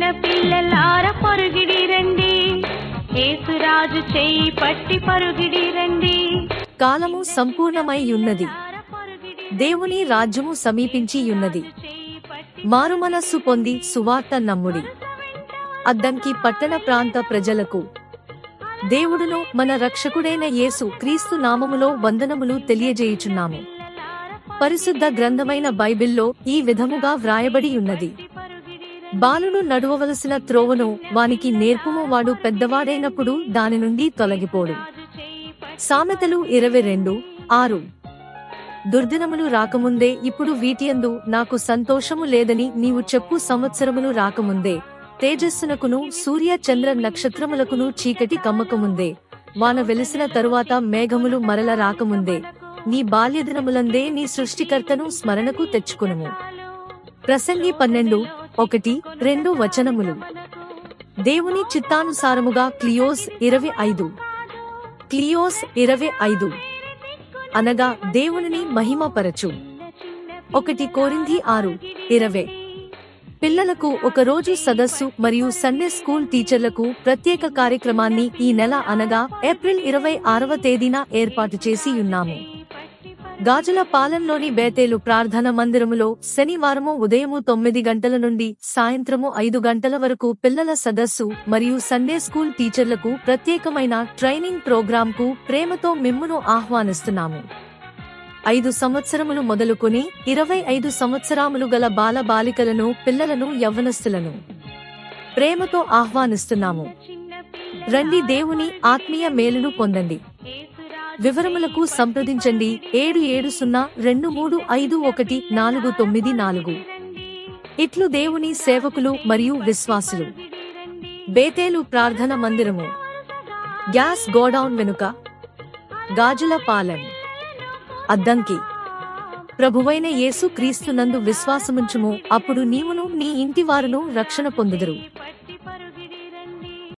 చిన్న పిల్లలార పరుగిడి రండి, యేసురాజు చేయి పట్టి పరుగిడి రండి. కాలము సంపూర్ణమై యున్నది, దేవుని రాజ్యము సమీపించి యున్నది. మారుమనస్సు పొంది సువార్త నమ్ముడి. అద్దంకి పట్టణ ప్రాంత ప్రజలకు దేవుడును మన రక్షకుడైన యేసు క్రీస్తు నామములో వందనములు తెలియజేయుచున్నాము. పరిశుద్ధ గ్రంథమైన బైబిల్లో ఈ విధముగా వ్రాయబడి ఉన్నది: బాలుడు నడువవలసిన త్రోవను వానికి నేర్పుము, వాడు పెద్దవాడైనప్పుడు దాని నుండి తొలగిపోడు. సామెతలు 22:6. దుర్దినములు రాకముందే ఇప్పుడు వీటియందు నాకు సంతోషము లేదని నీవు చెప్పు. సంవత్సరములు రాకముందే, తేజస్సునకును సూర్య చంద్ర నక్షత్రములకును చీకటి కమ్మకముందే, వాన వెలిసిన తరువాత మేఘములు మరల రాకముందే, నీ బాల్యదినములందే నీ సృష్టికర్తను స్మరణకు తెచ్చుకునుము. ప్రసంగి 12:1-2 వచనములు. దేవుని చిత్తానుసారముగా క్లియోస్ 25. క్లియోస్ 25 అనగా దేవునిని మహిమపరచు. 1 కొరింథీ 6:20. పిల్లలకు ఒకరోజు సదస్సు మరియు సండే స్కూల్ టీచర్లకు ప్రత్యేక కార్యక్రమాన్ని ఈ నెల అనగా ఏప్రిల్ 26వ తేదీన ఏర్పాటు చేసి ఉన్నాము. గాజుల పాలెంలోని బేతేలు ప్రార్థన మందిరములో శనివారము ఉదయము 9 గంటల నుండి సాయంత్రము 5 గంటల వరకు పిల్లల సదస్సు మరియు సండే స్కూల్ టీచర్లకు ప్రత్యేకమైన ట్రైనింగ్ ప్రోగ్రాంకు ప్రేమతో మిమ్మును ఆహ్వానిస్తున్నాము. 5 సంవత్సరములు మొదలుకొని 25 సంవత్సరాములు గల బాల బాలికలను, పిల్లలను, యవ్వనస్తులను ప్రేమతో ఆహ్వానిస్తున్నాము. రండి, దేవుని ఆత్మీయ మేలును పొందండి. వివరములకు సంప్రదించండి 7702351494. ఇట్లు దేవుని సేవకులు మరియు విశ్వాసులు. బేతేలు ప్రార్థన మందిరము, గ్యాస్ గోడౌన్ వెనుక, గాజుల పాలెం, అద్దంకి. ప్రభువైన యేసు క్రీస్తునందు విశ్వాసముంచుము, అప్పుడు నీవును నీ ఇంటివారును రక్షణ పొందుదురు.